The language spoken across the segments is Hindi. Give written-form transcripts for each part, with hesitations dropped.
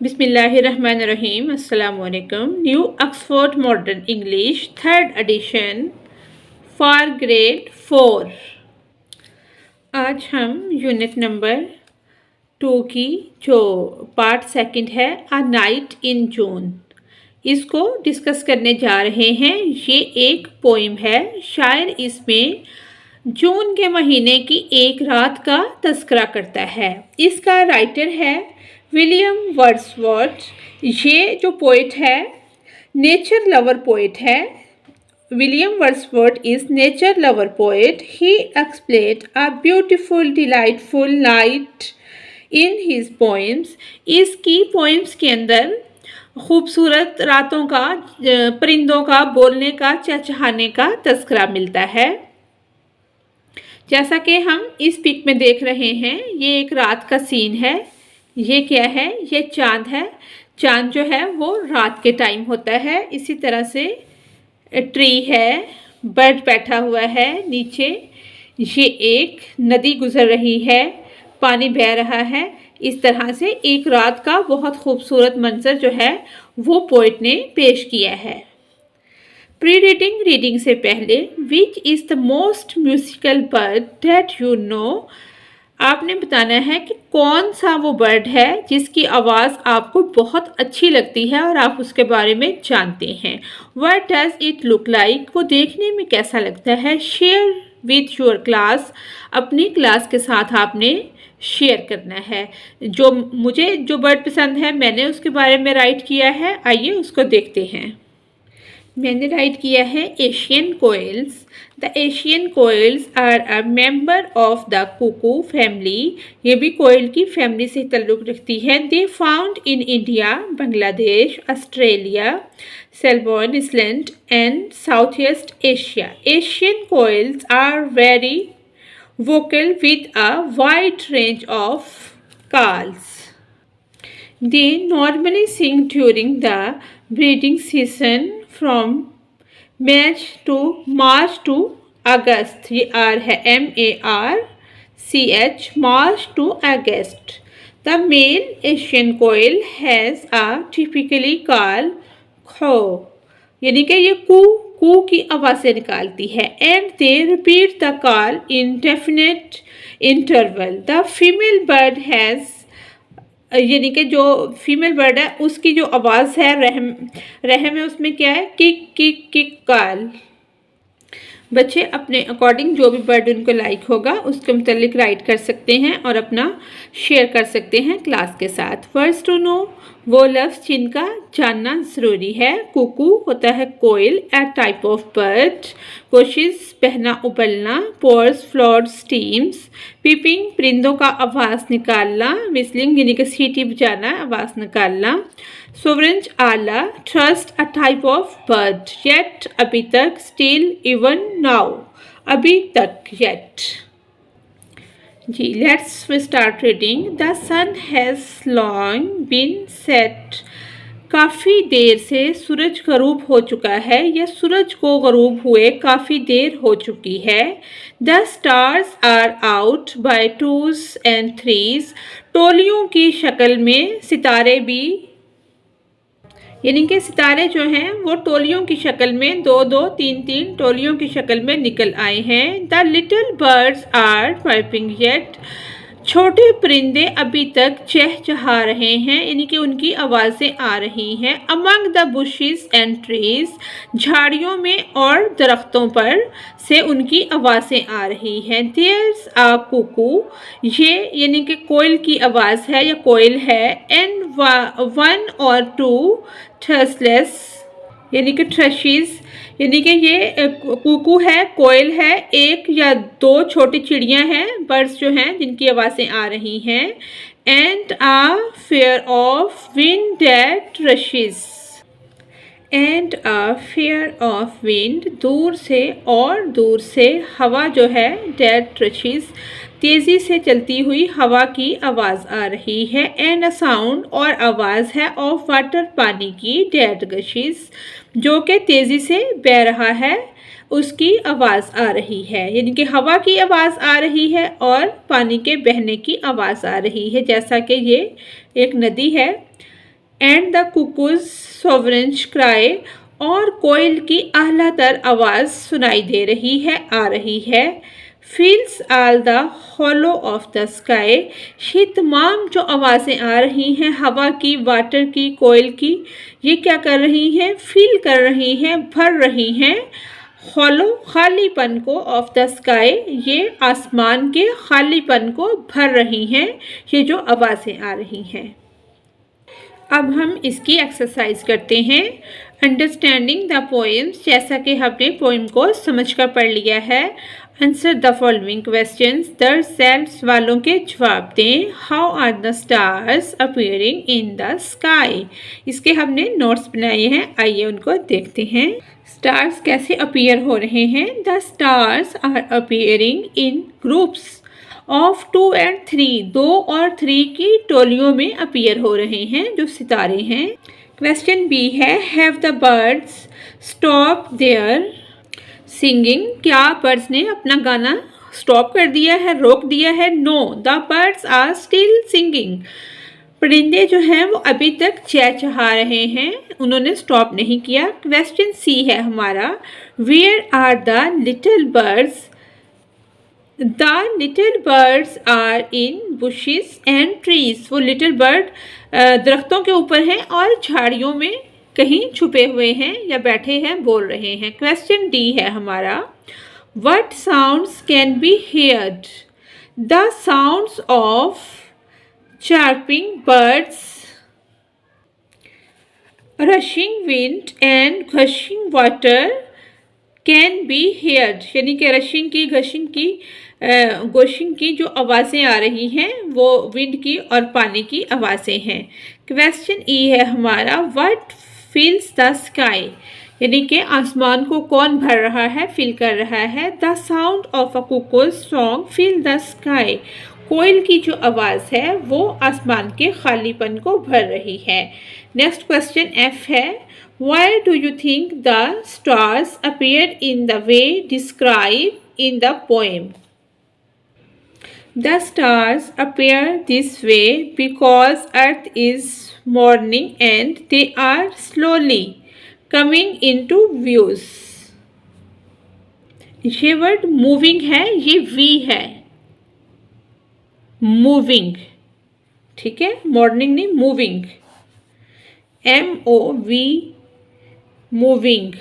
बिस्मिल्लाहिर्रहमानिर्रहीम अस्सलाम वालेकुम। New Oxford modern English third edition for grade 4। आज हम यूनिट नंबर 2 की जो पार्ट सेकंड है अ नाइट इन जून, इसको डिस्कस करने जा रहे हैं। ये एक पोइम है। शायर इसमें जून के महीने की एक रात का तस्करा करता है। इसका राइटर है विलियम वर्ड्सवर्थ। ये जो पोइट है नेचर लवर पोइट है। William Wordsworth is nature lover poet. He explained a beautiful delightful night in his poems. इसकी पोइम्स के अंदर खूबसूरत रातों का, परिंदों का बोलने का, चहचहाने का तस्करा मिलता है। जैसा कि हम इस पिक में देख रहे हैं, ये एक रात का सीन है। ये क्या है? ये चांद है। चांद जो है वो रात के टाइम होता है। इसी तरह से ट्री है, बर्ड बैठा हुआ है नीचे। ये एक नदी गुजर रही है, पानी बह रहा है। इस तरह से एक रात का बहुत खूबसूरत मंजर जो है वो पोइट ने पेश किया है। प्री रीडिंग से पहले which is the most musical bird that you know. आपने बताना है कि कौन सा वो बर्ड है जिसकी आवाज़ आपको बहुत अच्छी लगती है और आप उसके बारे में जानते हैं। What does it look like, वो देखने में कैसा लगता है। शेयर विथ योर क्लास, अपनी क्लास के साथ आपने शेयर करना है। मुझे जो बर्ड पसंद है मैंने उसके बारे में राइट किया है। आइए उसको देखते हैं। मैंने राइट किया है Asian koels. The Asian koels are a member of the cuckoo family. ये भी कोयल की फैमिली से ताल्लुक़ रखती है। They found in India, Bangladesh, Australia, Selborne island and south east Asia. Asian koels are very vocal with a wide range of calls. They normally sing during the breeding season from March to August. ये R है, MARCH, March to August. The male Asian coil has a typically call खो, यानी कि ये कू कू की आवाज़ें निकालती है। And they repeat the call in definite interval. The female bird has, यानी कि जो फीमेल बर्ड है उसकी जो आवाज़ है रहम है, उसमें क्या है? Kick kick kick call. बच्चे अपने अकॉर्डिंग जो भी बर्ड उनको लाइक होगा उसके मुतालिक राइट कर सकते हैं और अपना शेयर कर सकते हैं क्लास के साथ। वर्ड्स टू नो, वो लफ्ज़ जिनका जानना ज़रूरी है। कुकू होता है कोयल, ए टाइप ऑफ बर्ड। कोशिश बहना उबलना। Pours flowed steams. पीपिंग परिंदों का आवाज़ निकालना। विस्लिंग यानी कि सीटी बजाना, आवाज़ निकालना। सोवरेंज आला। Thrush a type of bird. Yet अभी तक। स्टिल इवन नाउ, अभी तक, येट। जी, let's start reading. The sun has long been set. काफ़ी देर से सूरज गरूब हो चुका है या सूरज को गरूब हुए काफ़ी देर हो चुकी है। The stars are out by twos and threes. टोलियों की शक्ल में सितारे भी, यानी कि सितारे जो हैं वो टोलियों की शक्ल में, दो दो तीन तीन टोलियों की शक्ल में निकल आए हैं। The little birds are piping yet. छोटे परिंदे अभी तक चहचहा रहे हैं, यानी कि उनकी आवाज़ें आ रही हैं। Among the bushes and trees, झाड़ियों में और दरख्तों पर से उनकी आवाज़ें आ रही हैं। देयर्स आ कुकू, ये यानी कि कोयल की आवाज़ है या कोयल है। एंड वन और टू थ्रसलेस, यानी कि थ्रशीज, यानी कि ये कुकू है, कोयल है, एक या दो छोटी चिड़ियाँ हैं, बर्ड्स जो हैं जिनकी आवाज़ें आ रही हैं। And a fair of wind that rushes. And a fair of wind, दूर से और दूर से हवा जो है, दैट रशेस, तेज़ी से चलती हुई हवा की आवाज़ आ रही है। एंड अ साउंड, और आवाज़ है, ऑफ वाटर, पानी की, दैट गशीज, जो कि तेज़ी से बह रहा है, उसकी आवाज़ आ रही है। यानी कि हवा की आवाज़ आ रही है और पानी के बहने की आवाज़ आ रही है। जैसा कि ये एक नदी है एंड द कुकूज सोवरेंज क्राई, और कोयल की आह्लादर आवाज़ सुनाई दे रही है, आ रही है। Feels all the hollow of the sky, ये तमाम जो आवाज़ें आ रही हैं हवा की, वाटर की, कोयल की, ये क्या कर रही हैं? फील कर रही हैं, भर रही हैं हॉलो खालीपन को, ऑफ द स्काई, ये आसमान के खालीपन को भर रही हैं ये जो आवाज़ें आ रही हैं। अब हम इसकी एक्सरसाइज करते हैं। अंडरस्टैंडिंग द पोएम्स, जैसा कि हमने पोएम को समझकर पढ़ लिया है। आंसर द फॉलोइंग क्वेश्चंस, द सेल्स वालों के जवाब दें। How are the stars appearing in the sky, इसके हमने नोट्स बनाए हैं, आइए उनको देखते हैं। स्टार्स कैसे अपीयर हो रहे हैं? The stars are appearing in groups of 2 and 3, 2 और 3 की टोलियों में अपीयर हो रहे हैं जो सितारे हैं। क्वेश्चन बी है, have the birds stop there singing, क्या बर्ड्स ने अपना गाना स्टॉप कर दिया है, रोक दिया है? No, the birds are still singing, परिंदे जो हैं वो अभी तक चहचहा रहे हैं, उन्होंने स्टॉप नहीं किया। क्वेश्चन सी है हमारा, where are the little birds, the little birds are in bushes and trees, वो लिटिल बर्ड दरख्तों के ऊपर हैं और झाड़ियों में कहीं छुपे हुए हैं या बैठे हैं, बोल रहे हैं। क्वेश्चन डी है हमारा, what sounds can be heard, the sounds of chirping birds, rushing wind and gushing water can be heard, यानी कि रशिंग की, घशिंग की, गोशिंग की जो आवाज़ें आ रही हैं वो विंड की और पानी की आवाज़ें हैं। क्वेश्चन ई है हमारा, व्हाट फिल्स द स्काई, यानी कि आसमान को कौन भर रहा है, फिल कर रहा है। The sound of a cuckoo's song fill the sky, कोयल की जो आवाज़ है वो आसमान के खालीपन को भर रही है। नेक्स्ट क्वेश्चन एफ है, why do you think the stars appear in the way describe in the poem, the stars appear this way because earth is morning and they are slowly coming into views, ये वर्ड मूविंग है, ये वी है, मूविंग, ठीक है, मॉर्निंग नहीं, moving, MOV, moving.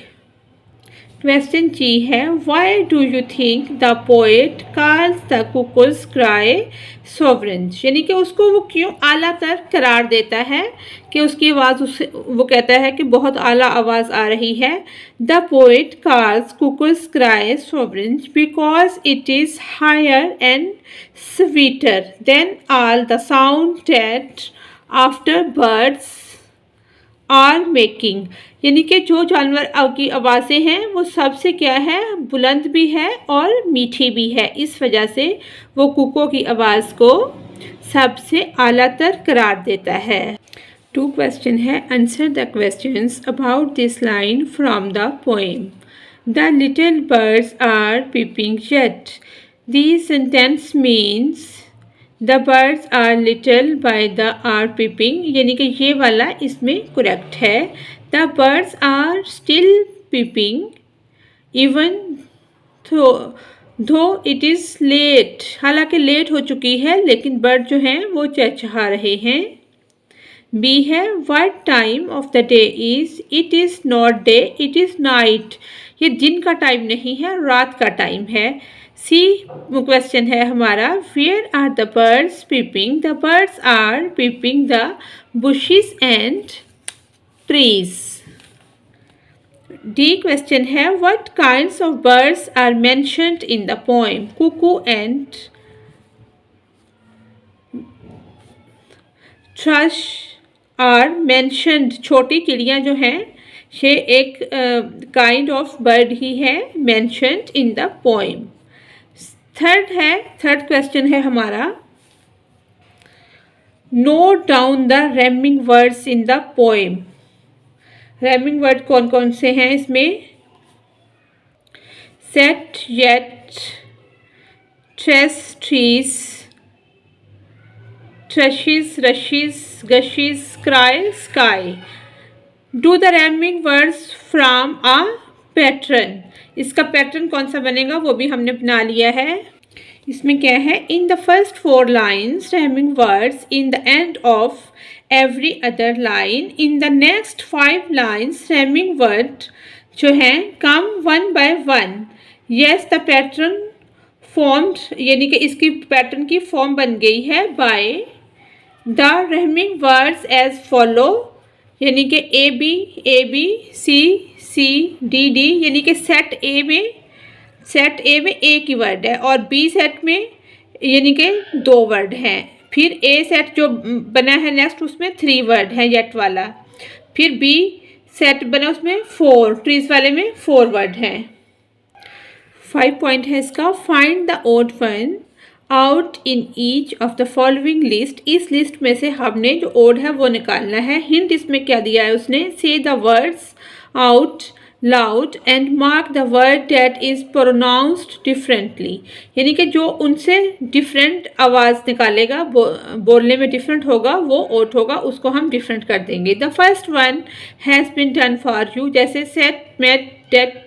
Question G है, why do you think the poet calls the cuckoo's cry sovereign, यानी कि उसको वो क्यों आला तर करार देता है कि उसकी आवाज़ उससे, वो कहता है कि बहुत आला आवाज़ आ रही है। The poet calls cuckoo's cry sovereign because it is higher and sweeter than all the sound that other birds are making, यानी कि जो जानवर की आवाज़ें हैं वो सबसे क्या है, बुलंद भी है और मीठी भी है, इस वजह से वो कुकों की आवाज़ को सबसे आलातर करार देता है। 2 क्वेश्चन है, answer the questions about this line from the poem. The little birds are peeping yet, this sentence means the birds are little by the are peeping, यानी कि ये वाला इसमें करेक्ट है। The birds are still peeping even though it is late, हालांकि लेट हो चुकी है लेकिन बर्ड जो हैं वो चहचहा रहे हैं। बी है, what time of the day is, it is not day it is night, ये दिन का टाइम नहीं है, रात का टाइम है। सी क्वेश्चन है हमारा, where are the birds peeping, the birds are peeping the bushes and trees. D question है, what kinds of birds are mentioned in the poem, cuckoo and thrush are mentioned, छोटी चिड़ियाँ जो हैं ये एक काइंड ऑफ बर्ड ही है mentioned in the poem. Third question है हमारा, note down the rhyming words in the poem, rhyming word कौन कौन से हैं इसमें, set, yet, trace, trees, trushes, rushes, gushes, cry, sky. Do the rhyming words from a pattern. इसका पैटर्न कौन सा बनेगा वो भी हमने बना लिया है। इसमें क्या है, in the first 4 lines rhyming words in the end of every other line. in the next 5 lines rhyming word जो हैं come one by one. yes the pattern formed, यानी कि इसकी पैटर्न की फॉर्म बन गई है by the rhyming words as follow, यानी कि A B C D D, यानी कि सेट ए में एक ही वर्ड है और बी सेट में यानी कि 2 वर्ड हैं। फिर ए सेट जो बना है नेक्स्ट उसमें 3 वर्ड हैं येट वाला। फिर बी सेट बना उसमें 4, ट्रीज वाले में 4 वर्ड हैं। 5 पॉइंट है इसका। Find the odd one out in each of the following list. इस लिस्ट में से हमने जो ओड है वो निकालना है। हिंट इसमें क्या दिया है उसने, से the words out loud and mark the word that is pronounced differently, यानी कि जो उनसे डिफरेंट आवाज़ निकालेगा, बोलने में डिफरेंट होगा, वो ओट होगा, उसको हम डिफरेंट कर देंगे। The first one has been done for you, जैसे set, met, debt,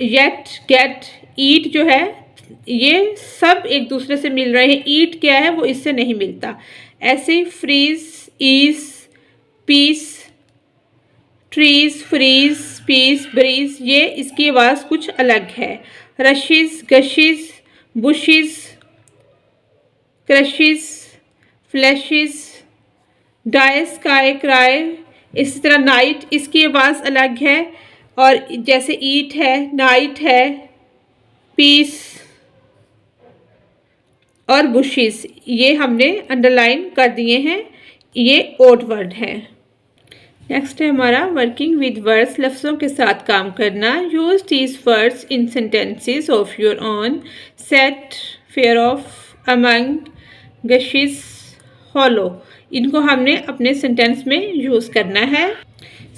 yet, get, eat जो है ये सब एक दूसरे से मिल रहे हैं। ईट क्या है वो इससे नहीं मिलता। ऐसे freeze, ease, peace, trees, freeze, peace, breeze, ये इसकी आवाज़ कुछ अलग है। Rushes, gushes, bushes, crushes, flashes, die, sky, cry. इसी तरह नाइट, इसकी आवाज़ अलग है। और जैसे ईट है, नाइट है, पीस और बुशिस, ये हमने अंडरलाइन कर दिए हैं, ये ओड वर्ड है। नेक्स्ट है हमारा वर्किंग विद वर्ड्स, लफ्ज़ों के साथ काम करना। Use these words in sentences of your own. Set, fear of, among, gushes, hollow, इनको हमने अपने सेंटेंस में यूज़ करना है।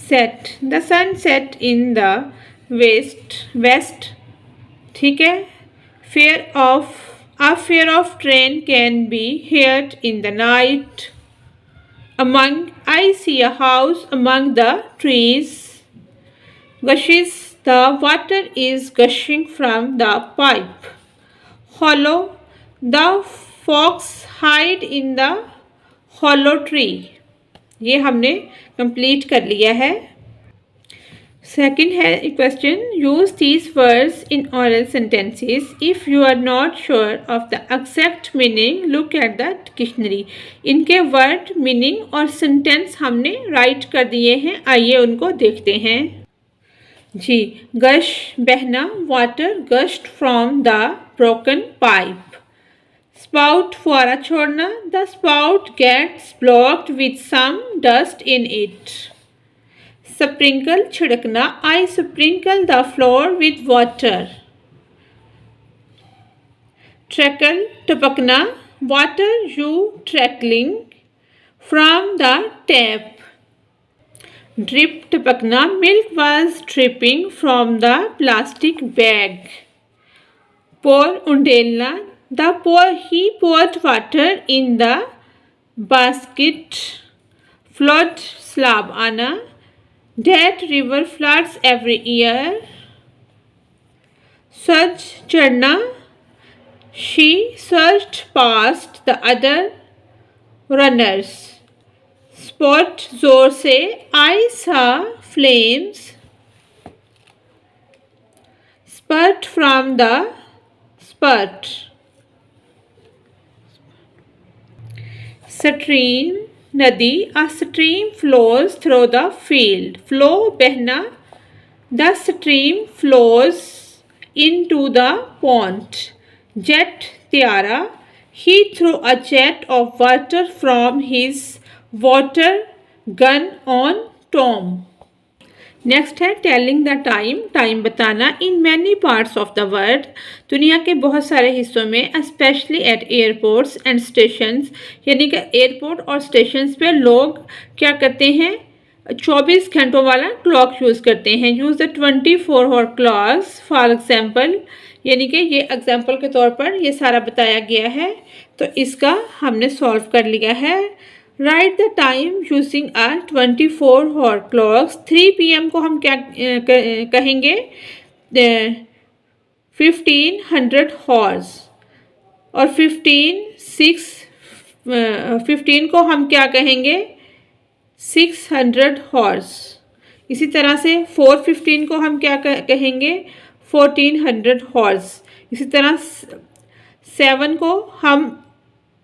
Set, the sun set in the west, ठीक है। Fear of, a fear of train can be heard in the night. Among, I see a house among the trees. Gushes, the water is gushing from the pipe. Hollow, the fox hide in the hollow tree. ये हमने कंप्लीट कर लिया है। सेकेंड है question, use these words in oral sentences. If you are not sure of the exact meaning look at the dictionary. इनके वर्ड, मीनिंग और सेंटेंस हमने राइट कर दिए हैं, आइए उनको देखते हैं जी। गश, बहना, water gushed from the broken pipe. Spout, फुआरा छोड़ना, the spout gets blocked with some dust in it. Sprinkle, छिड़कना, I sprinkle the floor with water. Trickle, टपकना, water you trickling from the tap. Drip, टपकना, milk was dripping from the plastic bag. Pour, उंडेलना, the pour he poured water in the basket. Flood, स्लाब आना, that river floods every year. Surge, चढ़ना, she surged past the other runners. Spot, जोर से, I saw flames spurt from the spurt. Stream, नदी, a stream flows through the field. Flow, बहना, the stream flows into the pond. Jet, त्यारा, he threw a jet of water from his water gun on Tom. Next है टेलिंग द टाइम, टाइम बताना। In many parts of the world, दुनिया के बहुत सारे हिस्सों में, specially at airports and stations, यानी कि एयरपोर्ट और स्टेशंस पे लोग क्या करते हैं, 24 घंटों वाला क्लॉक यूज़ करते हैं। Use the 24 hour clocks for example यानी कि ये एग्जाम्पल के तौर पर ये सारा बताया गया है, तो इसका हमने सॉल्व कर लिया है। Write the time using a 24 hour clocks. 3 PM को हम क्या कहेंगे? 1500 हॉर्स। और 15 को हम क्या कहेंगे? 600 हॉर्स। इसी तरह से 4:15 को हम क्या कहेंगे? 1400 हॉर्स। इसी तरह 7 को हम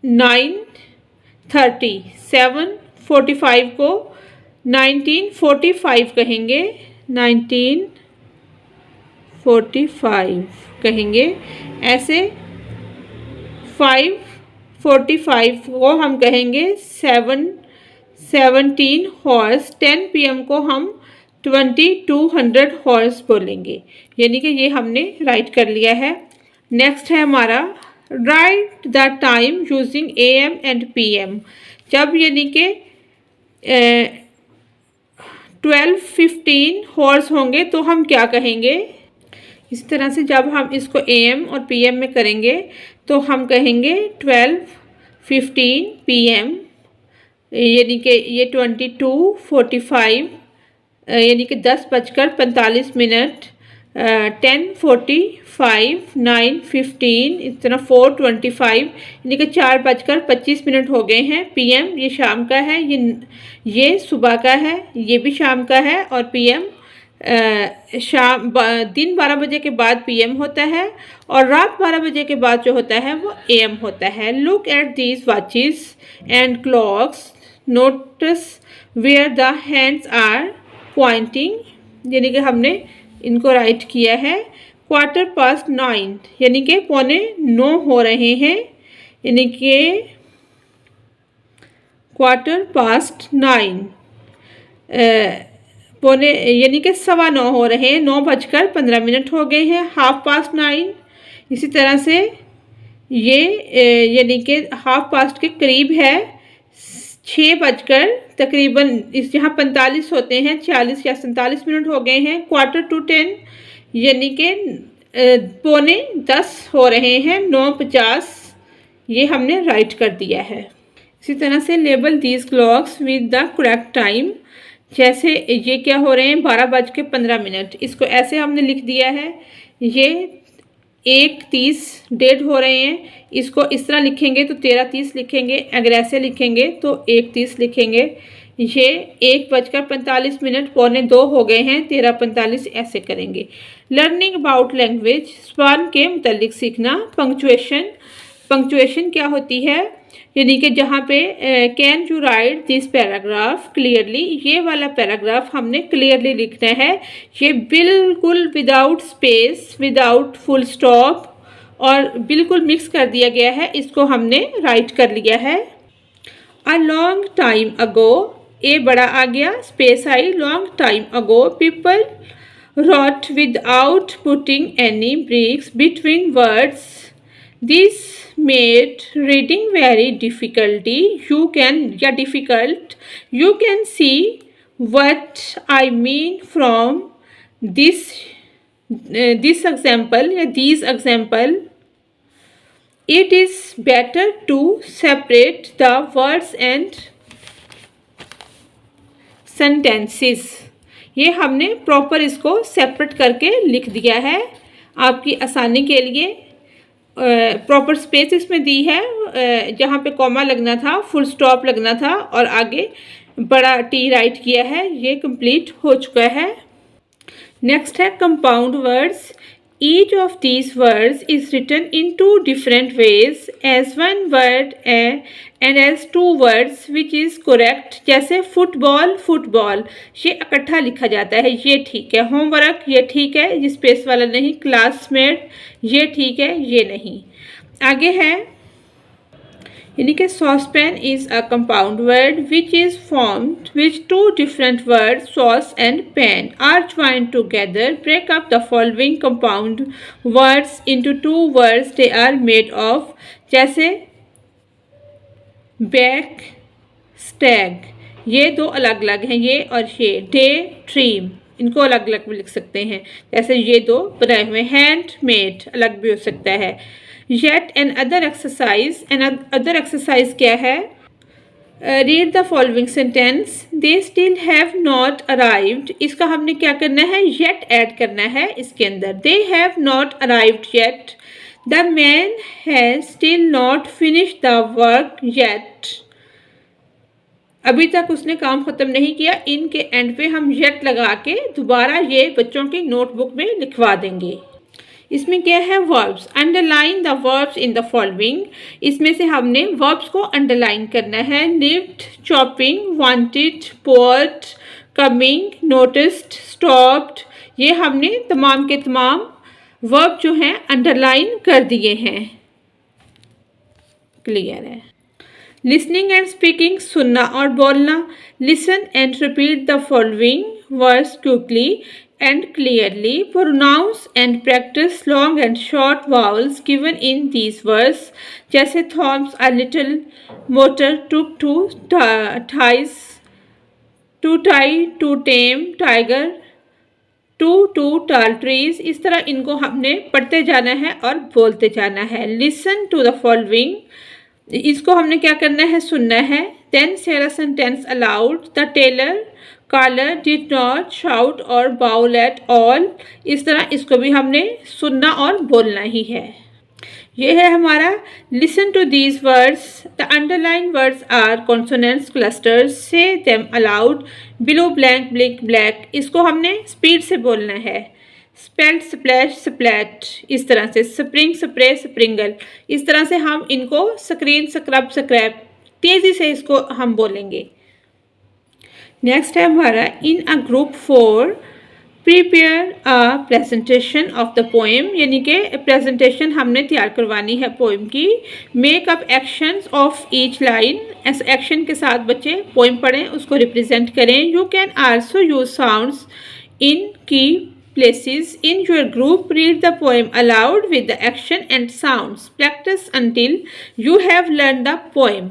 9:30, 7:45 को 1945 कहेंगे, 1945 कहेंगे। ऐसे 5:45 को हम कहेंगे 17 हॉर्स। 10 PM को हम 2200 हॉर्स बोलेंगे। यानी कि ये हमने राइट कर लिया है। नेक्स्ट है हमारा right the time using AM and PM। जब यानी कि 12:15 हॉर्स होंगे तो हम क्या कहेंगे? इस तरह से जब हम इसको AM और PM में करेंगे तो हम कहेंगे 12:15 PM, यानी कि ये 22:45, यानी कि 10:45, 10:45, 9:15, इस तरह 4:25, यानी कि 4:25 हो गए हैं। PM ये शाम का है, ये सुबह का है, ये भी शाम का है। और PM दिन 12 बजे के बाद PM होता है और रात 12 बजे के बाद जो होता है वो AM होता है। Look at these watches and clocks, notice where the hands are pointing. यानी कि हमने इनको राइट किया है। 9:15, यानी कि 9:15 हो रहे हैं, यानी कि 9:15, यानी कि 9:15 हो रहे हैं, 9:15 हो गए हैं, 9:30। इसी तरह से ये यानी कि 9:30 के करीब है, 6 बजकर तकरीबन इस यहाँ 45 होते हैं, 40 या 47 हो गए हैं। 9:45, यानी कि 9:45 हो रहे हैं, 9:50। ये हमने राइट कर दिया है। इसी तरह से label these clocks with the correct time. जैसे ये क्या हो रहे हैं? 12:15। इसको ऐसे हमने लिख दिया है। ये 1:30 डेढ़ हो रहे हैं, इसको इस तरह लिखेंगे तो 13:30 लिखेंगे। अगर ऐसे लिखेंगे तो 1:30 लिखेंगे। ये 1:45, 9:45 हो गए हैं, 13:45 ऐसे करेंगे। लर्निंग अबाउट लैंग्वेज, ज़बान के मुतालिक सीखना। पंक्चुएशन क्या होती है? यानी कि जहाँ पे can you right this paragraph clearly, ये वाला पैराग्राफ हमने क्लियरली लिखना है। ये बिल्कुल without space, without full stop और बिल्कुल मिक्स कर दिया गया है, इसको हमने राइट कर लिया है। अ लॉन्ग टाइम अगो, ए बड़ा आ गया, space I, long time ago people wrote without putting any breaks between words. This made reading very difficult. You can see what I mean from this example या these example. It is better to separate the words and sentences. ये हमने प्रॉपर इसको सेपरेट करके लिख दिया है आपकी आसानी के लिए। प्रॉपर स्पेस इसमें दी है, जहाँ पे कॉमा लगना था, फुल स्टॉप लगना था और आगे बड़ा टी राइट किया है। ये कंप्लीट हो चुका है। नेक्स्ट है compound words. Each of these words is written in 2 different ways, as one word and as 2 words, which is correct. जैसे फुटबॉल ये इकट्ठा लिखा जाता है, ये ठीक है। होमवर्क ये ठीक है, ये स्पेस वाला नहीं। क्लासमेट ये ठीक है, ये नहीं। आगे है, यानी कि saucepan is a compound word which is formed which 2 different words, sauce and pan, are joined together. Break up the following compound words into 2 words they are made of. जैसे बैक, स्टैग, ये 2 अलग अलग हैं, ये और ये। डे ड्रीम, इनको अलग अलग भी लिख सकते हैं, जैसे ये दो बनाए हुए हैंड मेड अलग भी हो सकता है। येट एन अदर एक्सरसाइज क्या है? Read the following sentence, they still have not arrived. इसका हमने क्या करना है? येट ऐड करना है इसके अंदर। They have not arrived yet, the man has still not finished the work yet. अभी तक उसने काम खत्म नहीं किया। इनके एंड पे हम येट लगा के दोबारा ये बच्चों की नोटबुक में लिखवा देंगे। इसमें क्या है? Verbs. Underline the verbs in the following. इसमें से हमने वर्ब्स को अंडरलाइन करना है। Lived, chopping, wanted, port, coming, noticed, stopped. ये हमने तमाम के तमाम वर्ब जो हैं अंडरलाइन कर दिए हैं। क्लियर है? लिसनिंग एंड स्पीकिंग, सुनना और बोलना। Listen and repeat the following words quickly and clearly. Pronounce and practice long and short vowels given in these words, जैसे thumbs, a little, motor, took, to, ties, to tie, to tame, tiger, to tall trees। इस तरह इनको हमने पढ़ते जाना है और बोलते जाना है। Listen to the following, इसको हमने क्या करना है? सुनना है। Then say a sentence aloud. The tailor caller did not shout or bawl at all। इस तरह इसको भी हमने सुनना और बोलना ही है। ये है हमारा listen to these words। The underlined words are consonants clusters। Say them aloud। Below blank blank black, इसको हमने स्पीड से बोलना है। स्पेल्ट, स्प्लैश, स्प्लैट, इस तरह से। स्प्रिंग, स्प्रे, स्प्रिंगल, इस तरह से हम इनको स्क्रीन, स्क्रब, स्क्रैप, तेज़ी से इसको हम बोलेंगे। नेक्स्ट है हमारा in a group 4 prepare a presentation of the poem, यानी कि प्रेजेंटेशन हमने तैयार करवानी है पोएम की। Make up actions of each line, ऐस एक्शन के साथ बच्चे पोएम पढ़ें, उसको रिप्रेजेंट करें। You can also use sounds in key places in your group. Read the poem aloud with the action and sounds. Practice until you have learned the poem।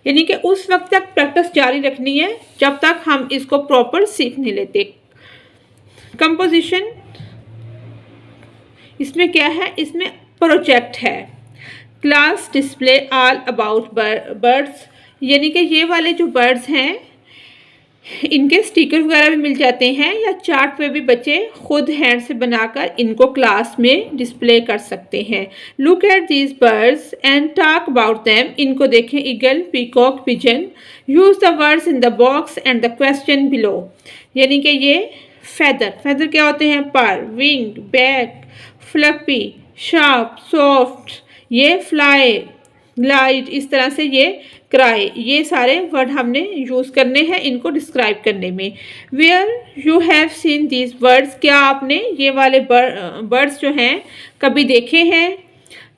यानी कि उस वक्त तक प्रैक्टिस जारी रखनी है जब तक हम इसको प्रॉपर सीख नहीं लेते। कंपोजिशन, इसमें क्या है? इसमें प्रोजेक्ट है। Class display all about birds, यानी कि ये वाले जो बर्ड्स हैं इनके स्टिकर वगैरह भी मिल जाते हैं, या चार्ट पे भी बच्चे खुद हैंड से बनाकर इनको क्लास में डिस्प्ले कर सकते हैं। Look at these birds and talk about them, इनको देखें। Eagle, peacock, pigeon. Use the words in the box and the question below, यानी कि ये फेदर, फेदर क्या होते हैं? पर, wing, back, fluffy, sharp, soft, ये फ्लाई, ग्लाइड, इस तरह से ये क्राई, ये सारे वर्ड हमने यूज़ करने हैं इनको डिस्क्राइब करने में। Where you have seen these words, क्या आपने ये वाले बर्ड्स जो हैं कभी देखे हैं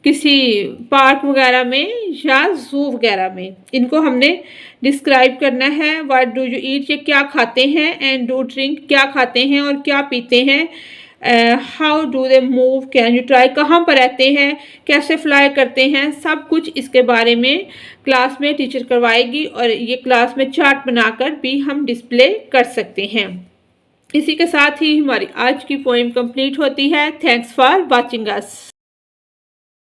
किसी पार्क वगैरह में या जू वगैरह में? इनको हमने डिस्क्राइब करना है। व्हाट डू यू ईट, ये क्या खाते हैं। एंड डू ड्रिंक, क्या खाते हैं और क्या पीते हैं। How do they move, can you try, कहाँ पर रहते हैं, कैसे फ्लाई करते हैं, सब कुछ इसके बारे में क्लास में टीचर करवाएगी और ये क्लास में चार्ट बनाकर भी हम डिस्प्ले कर सकते हैं। इसी के साथ ही हमारी आज की पोएम कंप्लीट होती है। Thanks for watching us.